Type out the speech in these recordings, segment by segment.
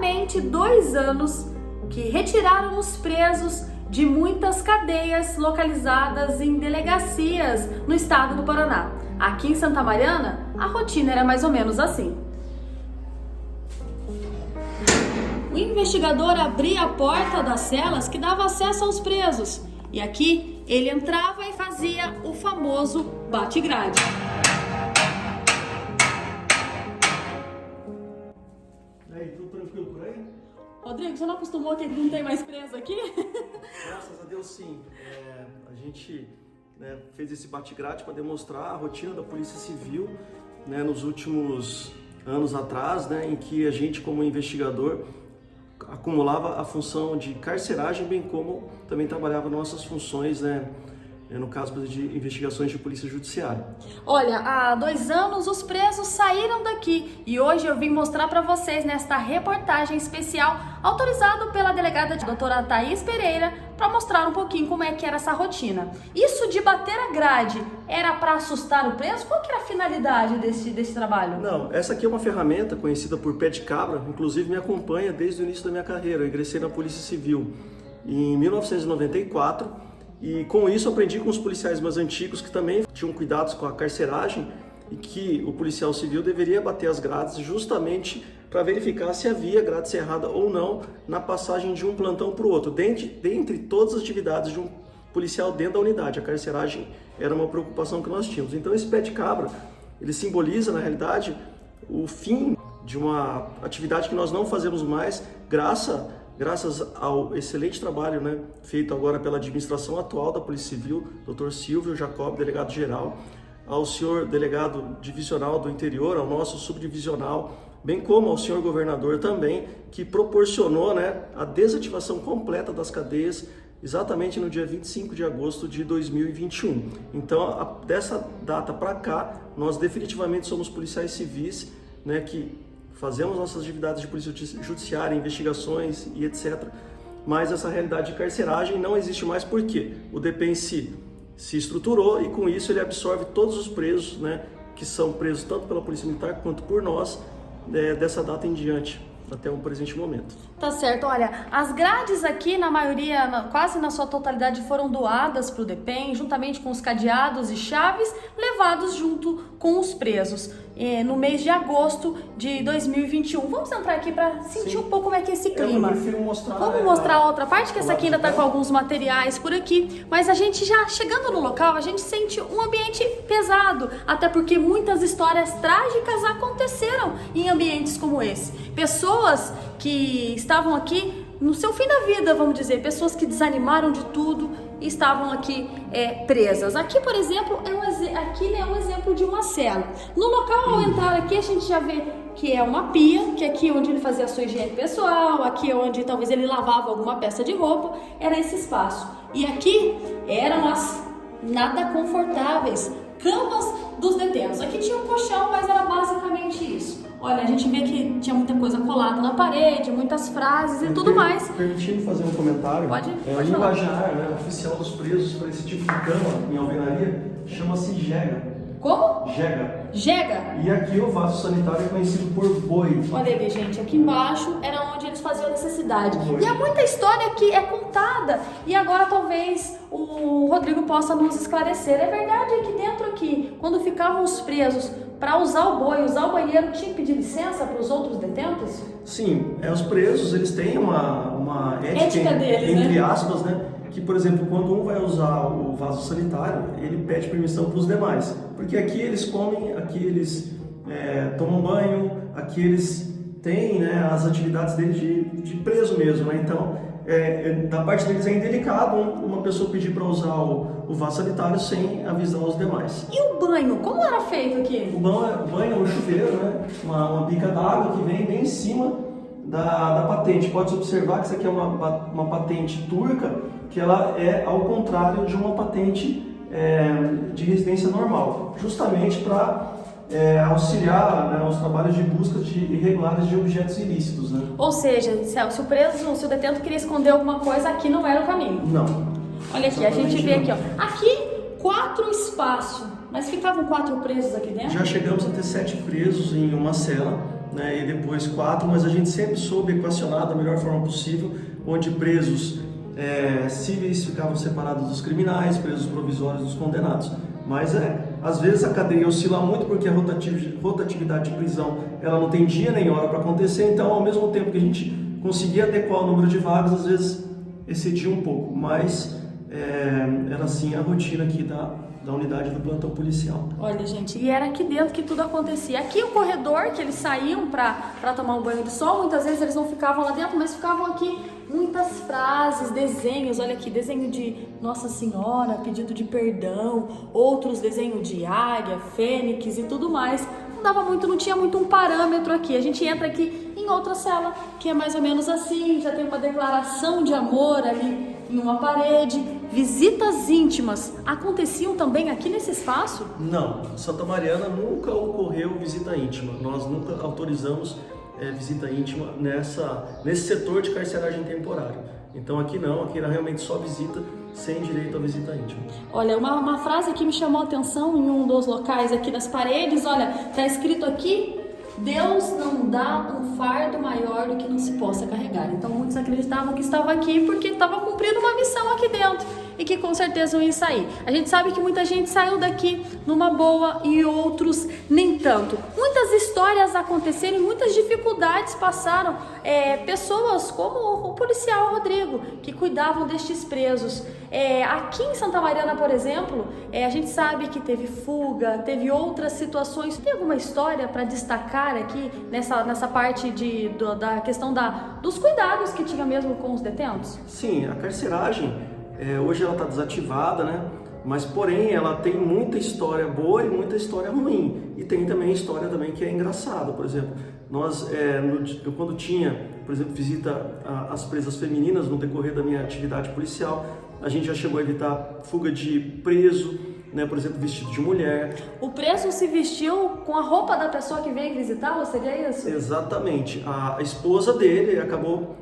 exatamente 2 anos que retiraram os presos de muitas cadeias localizadas em delegacias no estado do Paraná. Aqui em Santa Mariana, a rotina era mais ou menos assim. O investigador abria a porta das celas que dava acesso aos presos. E aqui ele entrava e fazia o famoso bate-grade. E aí, tudo tranquilo por aí? Rodrigo, você não acostumou que não tem mais preso aqui? Graças a Deus, sim. A gente fez esse bate-grade para demonstrar a rotina da Polícia Civil, nos últimos anos atrás, em que a gente, como investigador, acumulava a função de carceragem, bem como também trabalhava nossas funções, no caso de investigações de polícia judiciária. Olha, há 2 anos os presos saíram daqui e hoje eu vim mostrar para vocês nesta reportagem especial autorizado pela delegada doutora Thaís Pereira para mostrar um pouquinho como é que era essa rotina. Isso de bater a grade era para assustar o preso? Qual que era a finalidade desse trabalho? Não, essa aqui é uma ferramenta conhecida por pé de cabra, inclusive me acompanha desde o início da minha carreira. Eu ingressei na Polícia Civil em 1994 e com isso aprendi com os policiais mais antigos que também tinham cuidados com a carceragem e que o policial civil deveria bater as grades justamente para verificar se havia grade cerrada ou não na passagem de um plantão para o outro, dentre todas as atividades de um policial dentro da unidade. A carceragem era uma preocupação que nós tínhamos. Então esse pé de cabra, ele simboliza na realidade o fim de uma atividade que nós não fazemos mais, graças ao excelente trabalho feito agora pela administração atual da Polícia Civil, Dr. Silvio Jacob, delegado-geral, ao senhor delegado divisional do interior, ao nosso subdivisional, bem como ao senhor governador também, que proporcionou a desativação completa das cadeias exatamente no dia 25 de agosto de 2021. Então, dessa data para cá, nós definitivamente somos policiais civis, que fazemos nossas atividades de polícia judiciária, investigações e etc. Mas essa realidade de carceragem não existe mais porque o DP em si se estruturou e com isso ele absorve todos os presos, que são presos tanto pela Polícia Militar quanto por nós, dessa data em diante, até o presente momento. Tá certo, olha, as grades aqui, na maioria, quase na sua totalidade, foram doadas para o DPEM, juntamente com os cadeados e chaves, levados junto com os presos, no mês de agosto de 2021. Vamos entrar aqui para sentir um pouco como é que é esse clima. Eu prefiro mostrar... Vamos mostrar a outra parte, que essa aqui ainda tá com alguns materiais por aqui, mas a gente já chegando no local, a gente sente um ambiente pesado, até porque muitas histórias trágicas aconteceram em ambientes como esse. Pessoas que estavam aqui no seu fim da vida, vamos dizer, pessoas que desanimaram de tudo e estavam aqui presas. Aqui, por exemplo, aqui é um exemplo de uma cela. No local, ao entrar aqui, a gente já vê que é uma pia, que é aqui onde ele fazia a sua higiene pessoal, aqui onde talvez ele lavava alguma peça de roupa, era esse espaço. E aqui eram as nada confortáveis camas dos detentos. Aqui tinha um colchão, mas era basicamente isso. Olha, a gente vê que tinha muita coisa colada na parede, muitas frases e tudo mais. Permitindo fazer um comentário, pode o linguajar oficial dos presos para esse tipo de cama em alvenaria chama-se jega. Como? Jega. Jega. E aqui o vaso sanitário é conhecido por boi. Olha ali, gente, aqui embaixo era onde eles faziam a necessidade. E há muita história que é contada e agora talvez o Rodrigo possa nos esclarecer. É verdade que dentro aqui, quando ficavam os presos para usar o boi, usar o banheiro, tinha que pedir licença para os outros detentos? Sim, os presos eles têm uma ética deles, entre aspas, que, por exemplo, quando um vai usar o vaso sanitário, ele pede permissão para os demais. Porque aqui eles comem, aqui eles tomam banho, aqui eles têm as atividades deles de preso mesmo. Então, da parte deles é indelicado uma pessoa pedir para usar o vaso sanitário sem avisar os demais. E o banho? Como era feito aqui? O banho é um chuveiro, uma bica d'água que vem bem em cima da patente. Pode observar que isso aqui é uma patente turca, que ela é ao contrário de uma patente de residência normal, justamente para auxiliar os trabalhos de busca irregulares de objetos ilícitos. Ou seja, se o detento queria esconder alguma coisa, aqui não era o caminho. Não. Olha aqui, a gente vê aqui, ó. Aqui, 4 espaços, mas ficavam 4 presos aqui dentro? Já chegamos a ter 7 presos em uma cela, né, e depois 4, mas a gente sempre soube equacionar da melhor forma possível, onde presos cíveis ficavam separados dos criminais, presos provisórios dos condenados. Mas às vezes a cadeia oscila muito porque a rotatividade de prisão ela não tem dia nem hora para acontecer, então ao mesmo tempo que a gente conseguia adequar o número de vagas, às vezes excedia um pouco, mas era assim a rotina aqui da unidade do plantão policial. Olha, gente, e era aqui dentro que tudo acontecia. Aqui o corredor, que eles saíam para tomar um banho de sol, muitas vezes eles não ficavam lá dentro, mas ficavam aqui. Muitas frases, desenhos, olha aqui, desenho de Nossa Senhora, pedido de perdão, outros desenhos de águia, fênix e tudo mais. Não dava muito, não tinha muito um parâmetro aqui. A gente entra aqui em outra cela, que é mais ou menos assim, já tem uma declaração de amor ali em uma parede. Visitas íntimas aconteciam também aqui nesse espaço? Não, Santa Mariana nunca ocorreu visita íntima. Nós nunca autorizamos visita íntima nesse setor de carceragem temporária. Então aqui não, aqui era realmente só visita sem direito à visita íntima. Olha, uma frase que me chamou a atenção em um dos locais aqui das paredes, olha, tá escrito aqui: Deus não dá um fardo maior do que não se possa carregar. Então muitos acreditavam que estava aqui porque estava cumprindo uma missão aqui dentro e que com certeza iam sair. A gente sabe que muita gente saiu daqui numa boa e outros nem tanto. Muitas histórias aconteceram e muitas dificuldades passaram. Pessoas como o policial Rodrigo, que cuidavam destes presos. Aqui em Santa Mariana, por exemplo, a gente sabe que teve fuga, teve outras situações. Tem alguma história para destacar aqui nessa parte da questão dos cuidados que tinha mesmo com os detentos? Sim, a carceragem, hoje ela está desativada, né? Mas porém ela tem muita história boa e muita história ruim. E tem também história também que é engraçada. Por exemplo, nós quando tinha, por exemplo, visita às presas femininas no decorrer da minha atividade policial, a gente já chegou a evitar fuga de preso, né, por exemplo, vestido de mulher. O preso se vestiu com a roupa da pessoa que veio visitá-lo, seria isso? Exatamente. A esposa dele acabou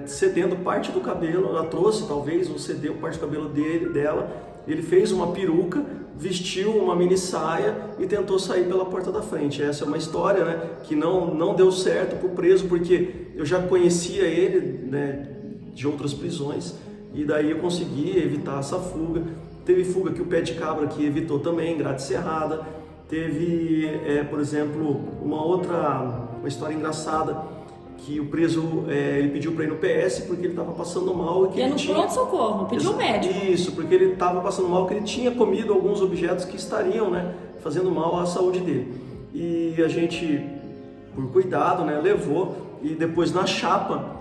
cedendo parte do cabelo, ela trouxe talvez, ou cedeu parte do cabelo dela. Ele fez uma peruca, vestiu uma mini saia e tentou sair pela porta da frente. Essa é uma história, né, que não deu certo para o preso, porque eu já conhecia ele, né, de outras prisões, e daí eu consegui evitar essa fuga. Teve fuga que o Pé de Cabra que evitou também, Grade Cerrada. Teve, por exemplo, uma história engraçada, que o preso ele pediu para ir no PS porque ele estava passando mal. E no pronto-socorro, pediu um médico. Isso, porque ele estava passando mal, que ele tinha comido alguns objetos que estariam, né, fazendo mal à saúde dele. E a gente, por cuidado, né, levou, e depois na chapa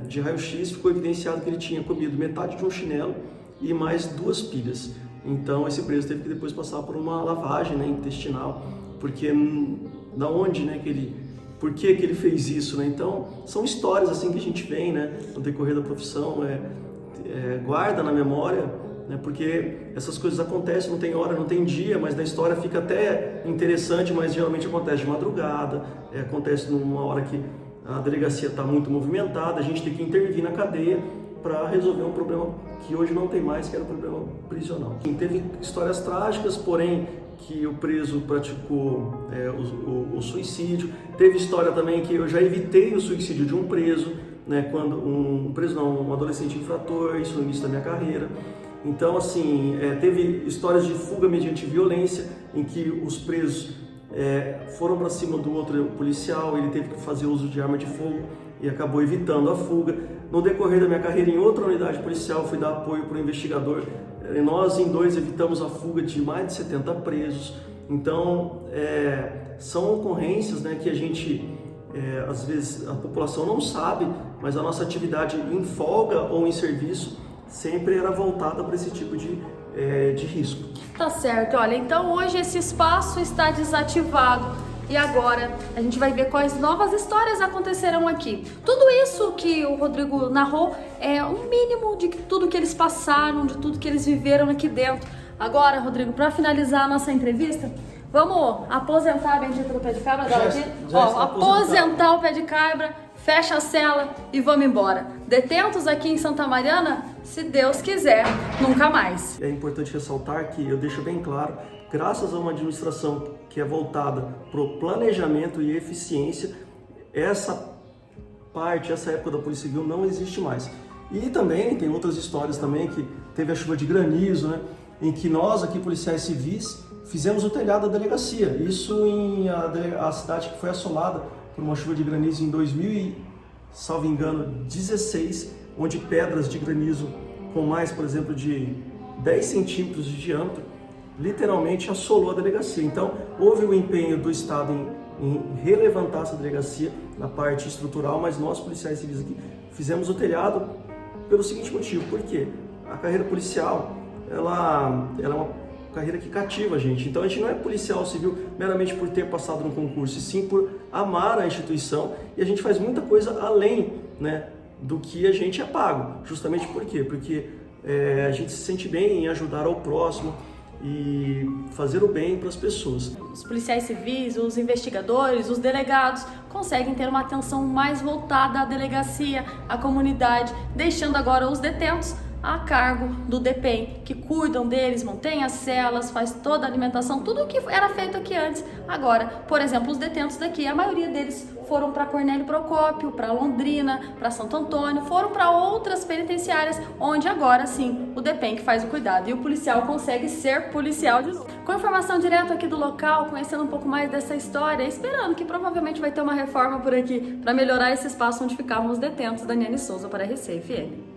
de raio-x ficou evidenciado que ele tinha comido metade de um chinelo e mais 2 pilhas. Então esse preso teve que depois passar por uma lavagem, né, intestinal, porque da onde, né, por que ele fez isso, né? Então são histórias assim que a gente vem, né, no decorrer da profissão, guarda na memória, né, porque essas coisas acontecem, não tem hora, não tem dia, mas na história fica até interessante, mas geralmente acontece de madrugada, acontece numa hora que a delegacia está muito movimentada, a gente tem que intervir na cadeia para resolver um problema que hoje não tem mais, que era o problema prisional. Teve histórias trágicas, porém, que o preso praticou o suicídio. Teve história também que eu já evitei o suicídio de um preso, né, quando um adolescente infrator, isso no início da minha carreira. Então, assim, teve histórias de fuga mediante violência, em que os presos foram para cima do outro policial, ele teve que fazer uso de arma de fogo e acabou evitando a fuga. No decorrer da minha carreira em outra unidade policial, fui dar apoio para o investigador. Nós, em 2, evitamos a fuga de mais de 70 presos. Então, são ocorrências, né, que a gente, às vezes, a população não sabe, mas a nossa atividade em folga ou em serviço sempre era voltada para esse tipo de risco. Tá certo, olha, então hoje esse espaço está desativado. E agora a gente vai ver quais novas histórias acontecerão aqui. Tudo isso que o Rodrigo narrou é um mínimo de tudo que eles passaram, de tudo que eles viveram aqui dentro. Agora, Rodrigo, para finalizar a nossa entrevista, vamos aposentar a bendita do Pé de Cabra? Já aposentar o Pé de Cabra, fecha a cela e vamos embora. Detentos aqui em Santa Mariana, se Deus quiser, nunca mais. É importante ressaltar que eu deixo bem claro, graças a uma administração que é voltada para o planejamento e eficiência, essa época da Polícia Civil não existe mais. E também tem outras histórias também, que teve a chuva de granizo, né, em que nós aqui, policiais civis, fizemos o telhado da delegacia. Isso em a cidade que foi assolada por uma chuva de granizo em 2016, onde pedras de granizo com mais, por exemplo, de 10 centímetros de diâmetro, literalmente assolou a delegacia. Então, houve o empenho do Estado em relevantar essa delegacia na parte estrutural, mas nós, policiais civis aqui, fizemos o telhado pelo seguinte motivo: porque a carreira policial, ela é uma carreira que cativa a gente. Então a gente não é policial civil meramente por ter passado no concurso, e sim por amar a instituição, e a gente faz muita coisa além, né, do que a gente é pago. Justamente por quê? Porque a gente se sente bem em ajudar ao próximo e fazer o bem para as pessoas. Os policiais civis, os investigadores, os delegados conseguem ter uma atenção mais voltada à delegacia, à comunidade, deixando agora os detentos a cargo do DPEM, que cuidam deles, mantém as celas, faz toda a alimentação, tudo o que era feito aqui antes. Agora, por exemplo, os detentos daqui, a maioria deles foram para Cornélio Procópio, para Londrina, para Santo Antônio, foram para outras penitenciárias, onde agora sim o DPEM que faz o cuidado e o policial consegue ser policial de novo. Com informação direto aqui do local, conhecendo um pouco mais dessa história, esperando que provavelmente vai ter uma reforma por aqui para melhorar esse espaço onde ficavam os detentos. Daniele Souza para a RCFM.